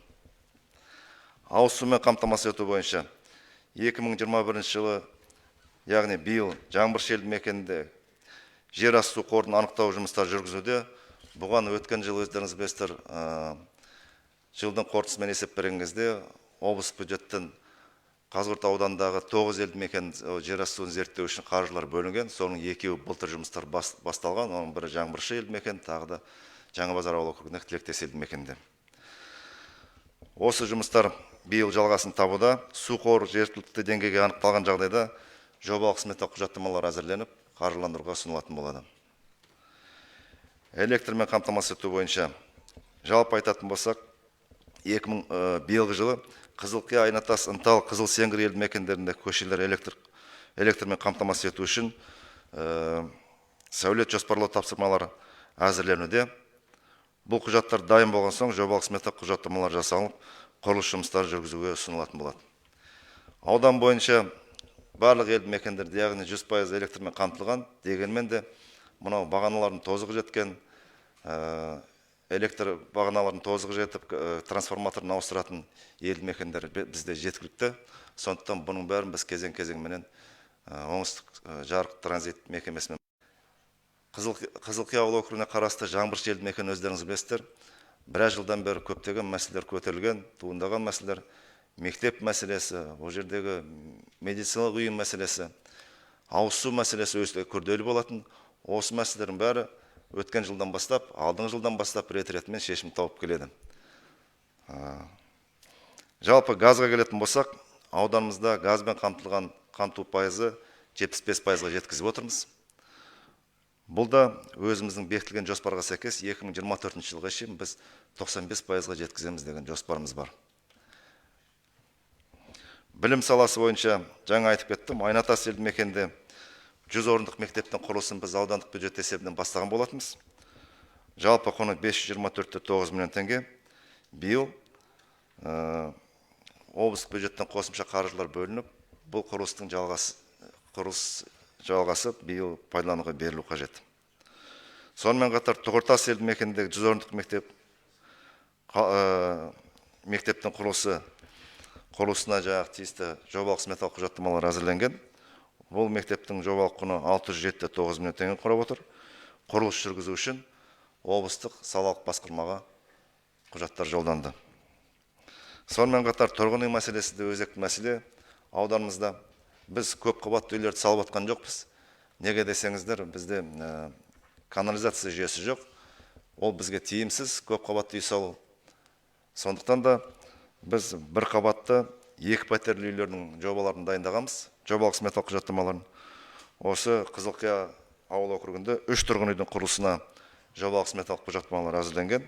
Ауыз сумен қамтамасыз ету бойынша 2021 жылы, яғни биыл жаңбыр елді мекенінде жер асты су қорын анықтау жұмыстары жүргізуде. Бұған өткен жыл өздеріңіз білесіздер, жылдың қорытындысымен есеп берген кезде облыс бюджеттен Қазығұрт аудандағы 9 елді мекен жер асты суын зерттеу үшін қаржылар бөлінген. Соның екеуі былтыр жұмыстар басталған. Оның бірі Жаңбыршы елді мекен, тағы да Жаңабазар ауыл округінде Тілектес елді мекенде. Осы жұмыстар биыл жалғасын табуда. Су қоры жергілікті деңгейге анықталған жағдайда жобалық сметалық құжаттамалар әзірленіп, қаржыландыруға ұсынылатын болады. Электрмен қамтамасыз ету бойынша жалпы айтатын болсақ, биылғы жылы Қызылқия, Айнатас, Ынтал, Қызыл Сеңгір елді мекендерінде көшелер электрмен қамтамасыз ету үшін сәулет жоспарлау тапсырмалары әзірленуде. Бұл құжаттар дайын болған соң жобалық сметалық құжаттамалар жасалып, құрылыс жұмыстары жүргізуге ұсынылатын болады. Аудан бойынша барлық елді мекендерде, яғни 100% электрмен қамтылған, дегенмен де мынау бағаналардың тозығы жеткен, электр бағаналарын тозығы жетіп, трансформаторын ауыстыратын елді мекендер бізде жеткілікті. Сондықтан бұның бәрін біз кезең-кезеңменен оңтүстік жарық транзит мекемесімен. Қызылқия ауыл округіне қарасты Жаңбыршы елді мекен өздеріңіз білесіздер. біраз жылдан бері көптеген мәселелер көтерілген, туындаған мәселелер, мектеп мәселесі, ол жердегі медициналық ұйым мәселесі, ауыз су мәселесі өте күрделі болатын. Осы мәселелердің бәрі өткен жылдан бастап, алдыңғы жылдан бастап рет-ретімен шешім тауып келеді. Жалпы газға келетін болсақ, ауданымызда газбен қамту пайызы 75%-ға жеткізіп отырмыз. Бұл да өзіміздің бекітілген жоспарға сәйкес 2024 жылға шейін біз 95%-ға жеткіземіз деген жоспарымыз бар. Білім саласы бойынша жаңа айтып кеттім, Айнатас елді мекенде 100 орындық мектептің құрылысын біз аудандық бюджет есебінен бастаған болатынбыз. Жалпы құны 524,9 миллион теңге. Биыл облыстық бюджеттен қосымша қаржылар бөлініп, бұл құрылыстың жалғасы биыл пайдалануға берілу қажет. Сонымен қатар Тұғыртас елді мекеніндегі 100 орындық мектептің құрылысына жаңағы тиісті жобалық сметалық құжаттамалар әзірленген. Бұл мектептің жобалық құны 607,9 миллион теңге құрап отыр. Құрылыс жүргізу үшін облыстық салалық басқармаға құжаттар жолданды. Сонымен қатар тұрғын үй мәселесі де өзекті мәселе. Ауданымызда біз көп қабатты үйлерді салып атқан жоқпыз. Неге десеңіздер, бізде канализация жүйесі жоқ. Ол бізге тиімсіз көп қабатты үй салу. Сондықтан да біз бір қабатты, екі пәтерлі үйлердің жобаларын дайындағанбыз, жобалық сметалық құжаттамаларын. Осы Қызылқия ауыл округінде 3 тұрғын үйдің құрылысына жобалық сметалық құжаттамалар әзірленген.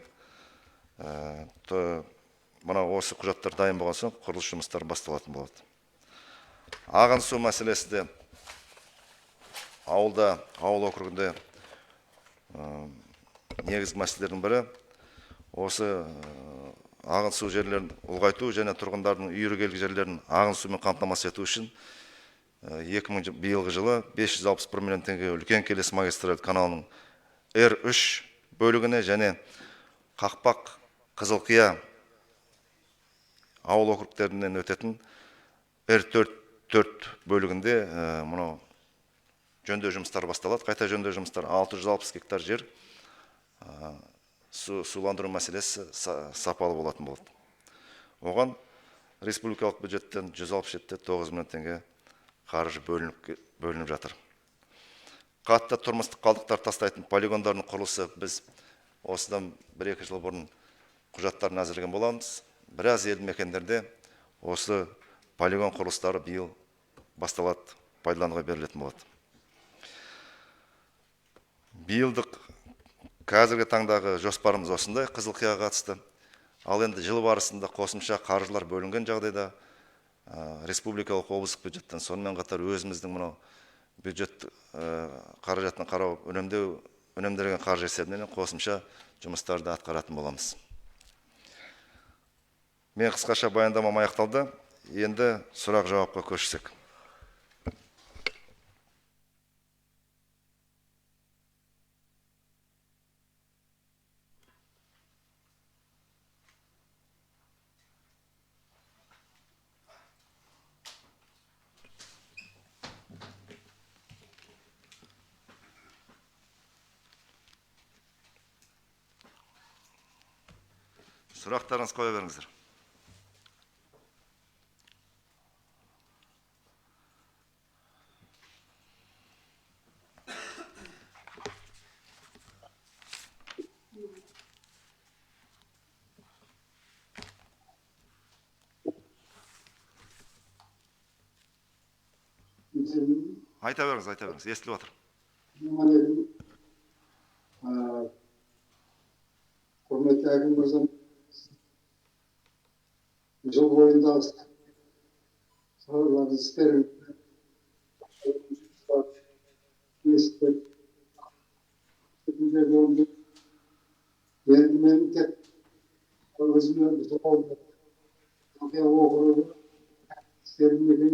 Мына осы құжаттар дайын болған соң құрылыс жұмыстары басталатын болады. Ағын су мәселесі де ауыл округінде негізгі мәселелердің бірі. Осы ағын су жерлерін ұлғайту және тұрғындардың үйіргелік жерлерін ағын сумен қамтамасыз ету үшін биылғы жылы 561 миллион теңге үлкен келес магистраль каналының R3 бөлігіне және Қақпақ, Қызылқия ауыл округтерінен өтетін R4 бөлігінде жөндеу жұмыстары басталады. Қайта жөндеу жұмыстары 660 гектар жер суландыру мәселесі сапалы болатын болады. Оған республикалық бюджеттен 167,9 миллион теңге қаржы бөлініп жатыр. Қатты тұрмыстық қалдықтар тастайтын полигондардың құрылысы біз осыдан 1-2 жыл бұрын құжаттарын әзірлеген боламыз. Біраз елді мекендерде осы полигон құрылыстары биыл басталады, пайдалануға берілетін болады. Биылдық қазіргі таңдағы жоспарымыз осындай Қызылқияға қатысты. Ал енді жыл барысында қосымша қаржылар бөлінген жағдайда республикалық облыстық бюджеттен сонымен қатар өзіміздің мынау бюджет қаражатын қарау үнемделген қаржы есебінен қосымша жұмыстарды атқаратын боламыз. Мен қысқаша баяндамам аяқталды. Енді сұрақ жауапқа көшсек. Сұрақтарыңыз қоя беріңіздер. Айта беріңіз, естіліп отыр. Құрметті әкім мырзам, жыл бойындағы салаларды істерін енді мен тек өзіме істерін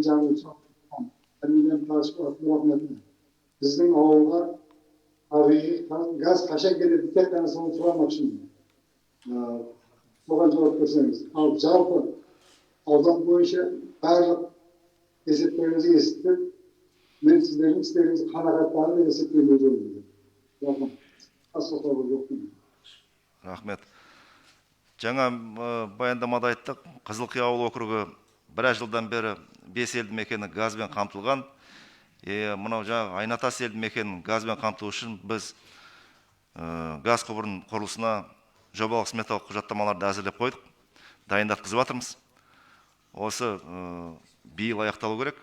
жағын біздің ауылға газ қашан келеді, тек қана соны сұрамақшымын. Соған жауап берсеңіз. Ал жалпы аудан бойынша барлық есептеріңізді естіп, мен сіздердің істеріңізді қанағаттанып есептеуге жолдым. Рахмет. Жаңа баяндамада айттық, Қызылқия ауыл округы біраз жылдан бері 5 елді мекені газбен қамтылған. Мынау жаңа Айнатас елді мекенін газбен қамту үшін біз газ құбырын құрылысына жобалық сметалық құжаттамаларды әзірлеп қойдық, дайындатқызып жатырмыз. Осы биыл аяқталу керек.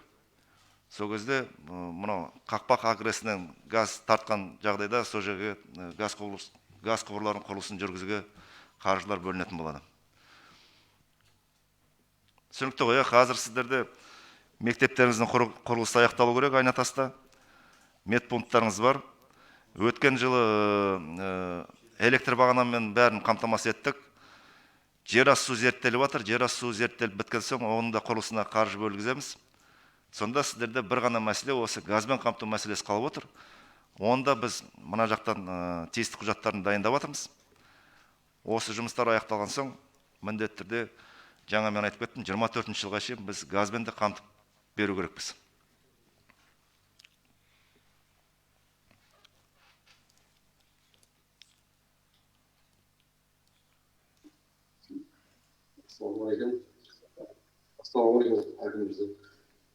Сол кезде мынау Қақпақ агресінен газ тартқан жағдайда сол жерге газ құбырларын құрылысын жүргізуге қаржылар бөлінетін болады. Түсінікті ғой, қазір сіздерде мектептеріңіздің құрылысы аяқталу керек Айнатаста. Медпункттарыңыз бар. Өткен жылы электр бағанамен бәрін қамтамасыз еттік. Жерасты су зерттеліп жатыр. Жерасты су зерттеліп біткен соң, оның да құрылысына қаржы бөлгіземіз. Сонда сіздерде бір ғана мәселе осы газбен қамту мәселесі қалып отыр. Онда біз мына жақтан тиісті құжаттарын дайындап жатырмыз. Осы жұмыстар аяқталған соң, міндетті түрде жаңа мен айтып кеттім, 24 жылға шейін біз газбен де қамтып беру керекпіз. Ассалаумағалейкум.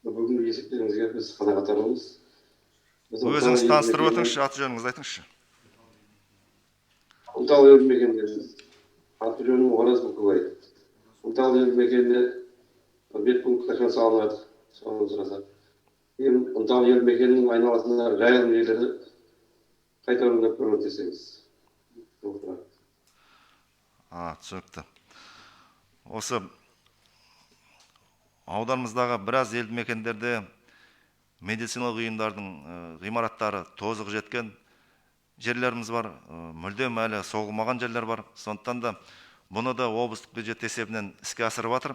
Бүгінгі есептеріңізге біз қанағаттанамыз. Өзіңіз таныстырып өтіңізші, аты жөніңізді айтыңызшы. Ынтал елді мекенінде, аты жөнім Ораз Бұқыбай. Ынтал елді мекенінде медпункт қашан салынады, соны сұрасақ. Ынтал елді мекенінің айналасында жайылым жерлерді қайтаруына көмектесеңіз. Түсінікті. Осы ауданымыздағы біраз елді мекендерде медициналық ұйымдардың ғимараттары тозығы жеткен жерлеріміз бар, мүлдем әлі соғылмаған жерлер бар. Сондықтан да бұны да облыстық бюджет есебінен іске асырып жатыр.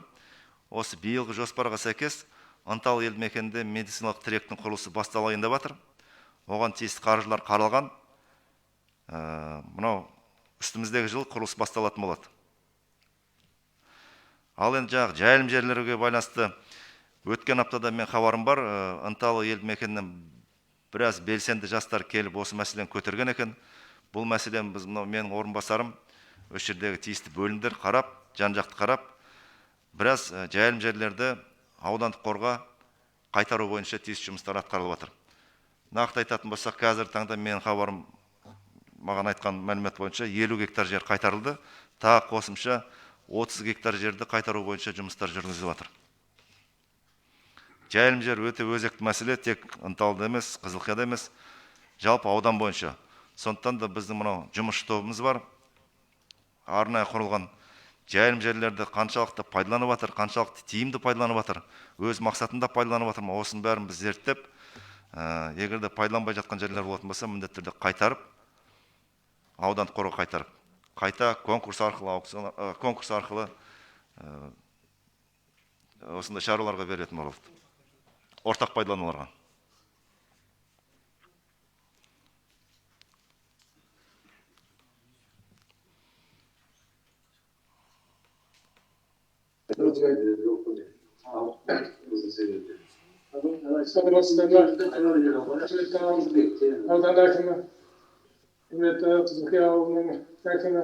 Осы биылғы жоспарға сәйкес Ынтал елді мекенінде медициналық тіректің құрылысы басталайын деп жатыр. Оған тиісті қаржылар қаралған. Мынау үстіміздегі жыл құрылыс басталатын болады. Ал енді жаңағы жайылым жерлерге байланысты өткен аптада мен хабарым бар. Ынталы елді мекенінен біраз белсенді жастар келіп осы мәселені көтерген екен. Бұл мәселені біз менің орынбасарым осы жердегі тиісті бөлімдер қарап, жан-жақты қарап, біраз жайылым жерлерді аудандық қорға қайтару бойынша тиісті жұмыстар атқарылып жатыр. Нақты айтатын болсақ, қазір таңда менің хабарым маған айтқан мәлімет бойынша 50 гектар жер қайтарылды. Тағы қосымша 30 гектар жерді қайтару бойынша жұмыстар жүргізіліп жатыр. Жайылым жер өте өзекті мәселе, тек Ынталда емес, Қызылқияда емес, жалпы аудан бойынша. Сондықтан да біздің мынау жұмысшы тобымыз бар. Арнайы құрылған жайылым жерлерді қаншалықты пайдаланып жатыр, қаншалықты тиімді пайдаланып жатыр, өз мақсатында пайдаланып жатыр ма, осының бәрін біз зерттеп, егер де пайдаланбай жатқан жерлер болатын болса, міндетті түрде қайтарып, аудандық қорға қайтарып, қайта конкурс арқылы осындай шаруаларға беретін болады. Ортақ пайдалануларға. Аудан әкімі, Қызылқия ауылының әкімі,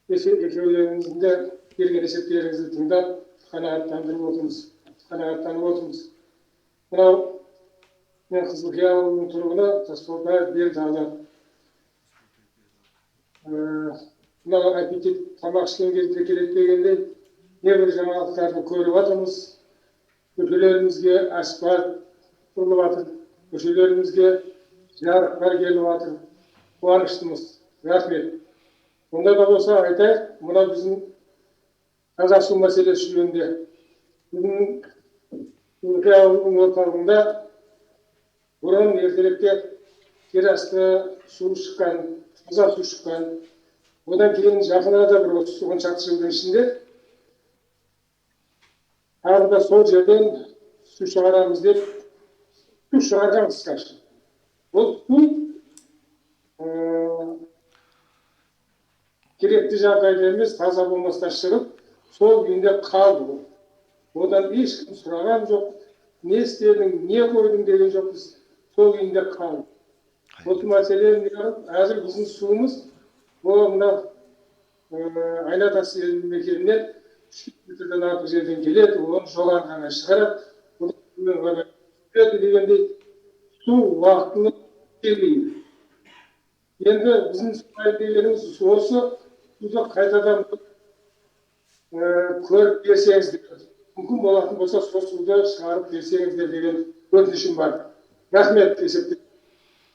екеулеріңіздің де берген есептеріңізді тыңдап, қанағаттанып отырмыз. Мынау мен Қызылқия ауылының тұрғыны Тасболатаев Бердалы. Мынау аппетит тамақ ішкен кезде келеді дегендей, небір жаңалықтарды көріп жатырмыз. Көшелерімізге асфальт құрылып жатыр, көшелерімізге жарықтар келіп жатыр. Қуаныштымыз. Рахмет. Онда да болса айтайық, мына біздің таза су мәселесі жөнінде. Біздің Қызылқия ауылының орталығында бұрын ертеректе жерасты су шыққан, таза су шыққан. Одан кейін жақын арада бір 30 шақты жылдың ішінде тағы да сол жерден су шығарамыз деп су шығарған қысқаша. Ол су керекті жағдайда емес, таза болмастан шығып, сол күйінде қалды. Одан ешкім сұраған жоқ, не істедің, не қойдың деген жоқ, біз сол күйінде қалды. Осы мәселені әзір біздің суымыз, мына айна тас елді мекенінен 3 метрден артық жерден келеді, оны жоғары ғана шығарады, оны төмен ғана түсіреді дегендей су уақытылы келмейді. Енді біздің сұрайтын дегеніміз осы суды қайтадан көріп берсеңіздер, мүмкін болатын болса сол суды шығарып берсеңіздер деген өтінішім бар. Рахмет, есептеп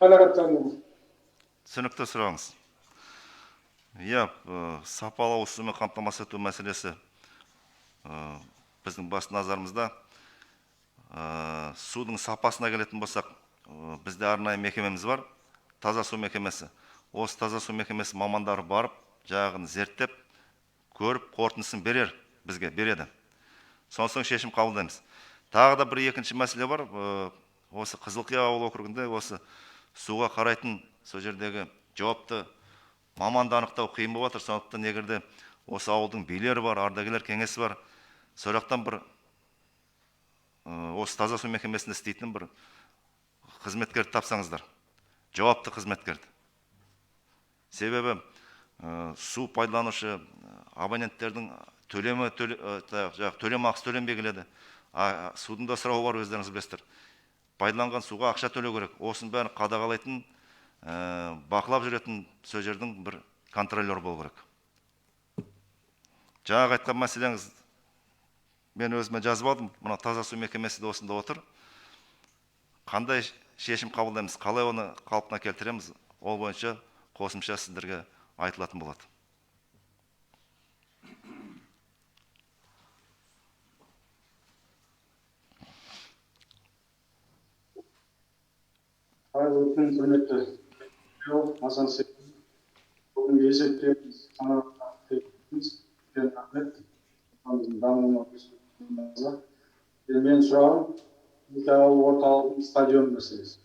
қанағаттандым. Түсінікті сұрағыңыз. Иә, сапалы ауыз сумен қамтамасыз ету мәселесі біздің басты назарымызда. Судың сапасына келетін болсақ, бізде арнайы мекемеміз бар, таза су мекемесі. Осы таза су мекемесі мамандары барып, жағын зерттеп, көріп, қорытындысын бізге береді. Соң шешім қабылдаймыз. Тағы да бір екінші мәселе бар. Осы Қызылқия ауыл округінде осы суға қарайтын сол жердегі жауапты маманды анықтау қиын болып жатыр. Сондықтан егерде осы ауылдың билері бар, ардагерлер кеңесі бар, сол жақтан бір осы таза су мекемесінде істейтін бір қызметкерді тапсаңыздар, жауапты қызметкерді. Себебі су пайдаланушы абоненттердің төлем ақысы төленбей келеді. Судың да сұрауы бар, өздеріңіз білесіздер. Пайдаланған суға ақша төлеу керек. Осының бәрін қадағалайтын, бақылап жүретін сол жердің бір контролер болу керек. Жаңағы айтқан мәселеңіз мен өзіме жазып алдым. Мына таза су мекемесі де осында отыр. Қандай шешім қабылдаймыз, қалай оны қалпына келтіреміз, ол бойынша қосымша сіздерге айтылатын болады. Қайырлы күн, құрметті Асан Сейітов. Бүгін есептеуіміз рахмет. Мен сұрағым, ауыл орталығының стадион мәселесі.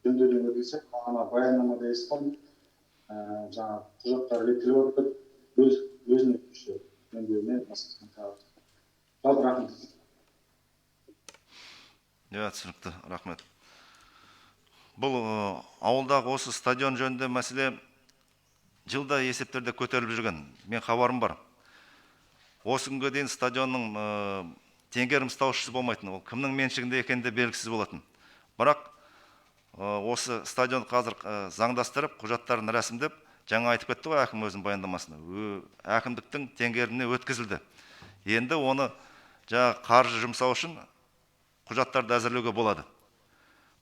Жөнделуге келсек, ана баяндамада естідім, жаңа құжаттар реттеліп отыр, өзіне күшті жөнделуіне басқасын тағып. Жалпы рахмет. Түсінікті, рахмет. Бұл ауылдағы осы стадион жөнінде мәселе жылда есептерде көтеріліп жүрген. Мен хабарым бар. Осы күнге дейін стадионның теңгерім ұстаушысы болмайтын. Ол кімнің меншігінде екенде белгісіз болатын. Бірақ осы стадион қазір заңдастырып, құжаттарын рәсімдеп, жаңа айтып кетті ғой әкім өзінің баяндамасында. Әкімдіктің теңгеріміне өткізілді. Енді оны қаржы жұмсау үшін құжаттарды әзірлеуге болады.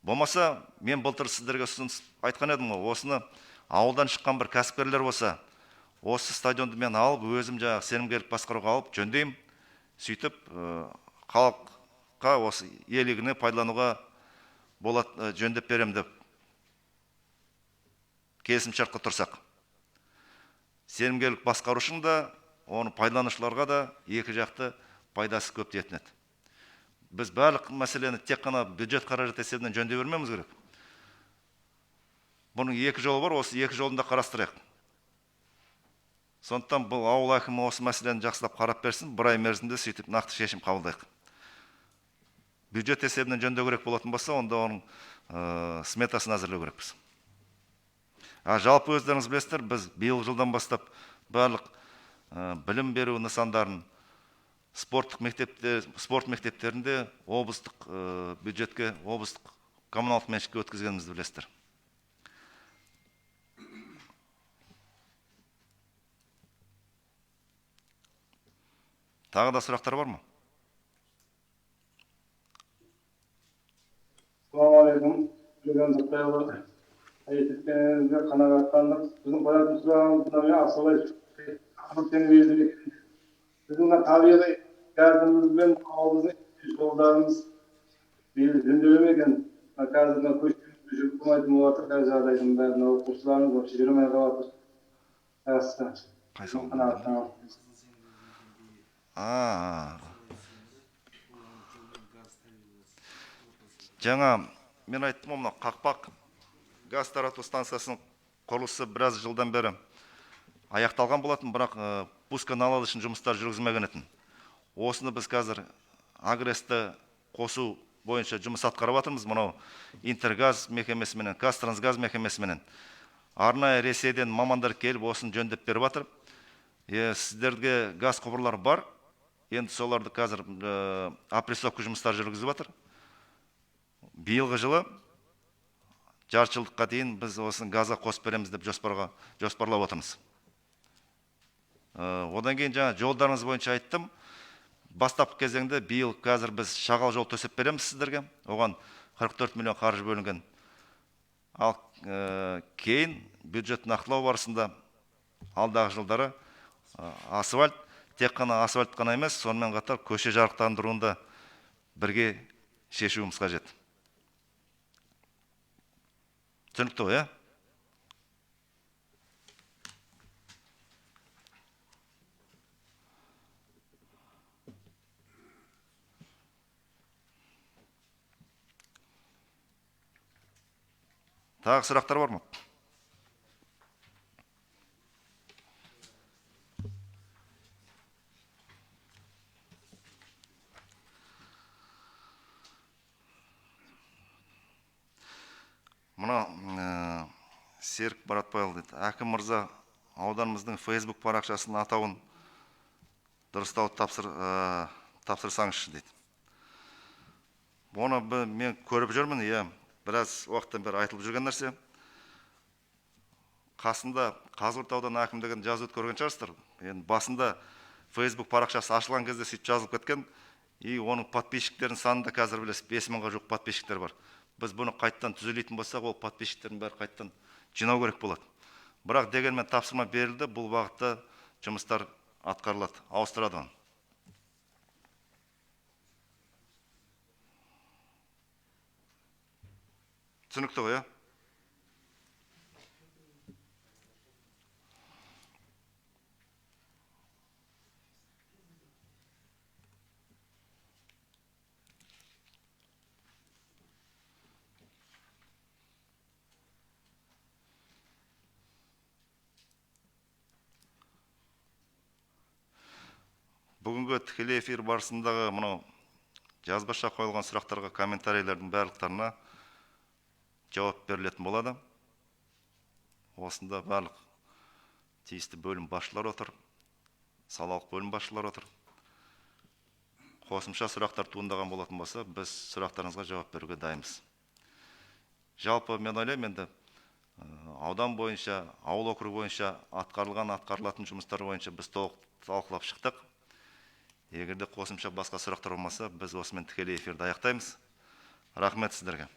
Болмаса, мен былтыр сіздерге ұсыныс айтқан едім ғой, осыны ауылдан шыққан бір кәсіпкерлер болса, осы стадионды мен алып, өзім сенімгерлік басқаруға алып, жөндеймін, сөйтіп халыққа осы ел игілігіне пайдалануға болады, жөндеп берем деп келісімшартқа тұрсақ. Сенімгерлік басқару үшін да, оны пайдаланушыларға да екі жақты пайдасы көп тиетін еді. Біз барлық мәселені тек қана бюджет қаражат есебінен жөндей бермеуіміз керек. Бұның екі жолы бар, осы екі жолында қарастырайық. Сондықтан бұл ауыл әкімі осы мәселені жақсылап қарап берсін, бір ай мерзімде сөйтіп нақты шешім қабылдайық. Бюджет есебінен жөндеу керек болатын болса, онда оның сметасын әзірлеу керекпіз. Жалпы өздеріңіз білесіздер, біз биыл жылдан бастап барлық білім беру нысандарын спорт мектептерінде облыстық бюджетке, облыстық коммуналдық меншікке өткізгенімізді білесіздер. Тағы да сұрақтар бар ма? Ассалаумағалейкум. Жүрген Зұқтайұлы. Айтып қанағаттандық. Біздің қоятын сұрағымыз асылай біздің табиғи газымызбен ауылымыздың жолдарымыз жөнделмеген. Қазіргі көшкенімізді жүріп болмайтын болып жатыр. Қазір жағдайдың бәрін оқушыларымыз вообще жүрмей қалып жатыр. Қайсы жаңа мен айттым, мына Қақпақ газ тарату станциясының құрылысы біраз жылдан бері аяқталған болатын, бірақ пусконалады үшін жұмыстар жүргізілмеген еді. Осыны біз қазір агресті қосу бойынша жұмыс атқарып жатырмыз. Мынау Интергаз мекемесіменен, Қазтрансгаз мекемесіменен арнайы Ресейден мамандар келіп, осыны жөндеп беріп жатыр. Сіздерге газ құбырлары бар. Енді соларды қазір опрессовка жұмыстар жүргізіп жатыр. Биылғы жылы жарты жылдыққа дейін біз осыны газға қосып береміз деп жоспарлап отырмыз. Одан кейін жаңа жолдарыңыз бойынша айттым. Бастапқы кезеңде биыл қазір біз шағал жол төсеп береміз сіздерге. Оған 44 миллион қаржы бөлінген. Ал кейін бюджет нақтылау барысында алдағы жылдары асфальт, тек қана асфальт қана емес, сонымен қатар көше жарықтандыруында бірге шешуіміз қажет. Түсінікті ғой, Тағы сұрақтар бар ма? Мұна Серік Баратбайұлы дейді. Әкім мырза, ауданымыздың Facebook парақшасының атауын дұрыстау тапсырсаңызшы дейді. Оны мен көріп жүрмін, біраз уақыттан бері айтылып жүрген нәрсе. Қасында Қазығұрт ауданы әкімдігін жазып көрген шығарсыздар. Енді басында Facebook парақшасы ашылған кезде сөйтіп жазылып кеткен. Оның подписчиктерінің санында қазір білесіз 5000-ға жуық подписчиктер бар. Біз бұны қайттан түзелейтін болсақ, ол подписчиктердің бәрі қайттан жинау керек болады. Бірақ дегенмен тапсырма берілді, бұл бағытта жұмыстар атқарылады, ауыстырады оны. Түсінікті ғой, Бүгінгі тікелей эфир барысындағы мұнау жазбаша қойылған сұрақтарға, комментарийлердің барлықтарына жауап берілетін болады. Осында барлық тиісті бөлім басшылар отыр, салалық бөлім басшылар отыр. Қосымша сұрақтар туындаған болатын болса, біз сұрақтарыңызға жауап беруге дайынбыз. Жалпы мен ойлаймын, енді аудан бойынша, ауыл округ бойынша атқарылатын жұмыстар бойынша біз толық талқылап шықтық. Егерде қосымша басқа сұрақтар болмаса, біз осымен тікелей эфирді аяқтаймыз. Рахмет сіздерге.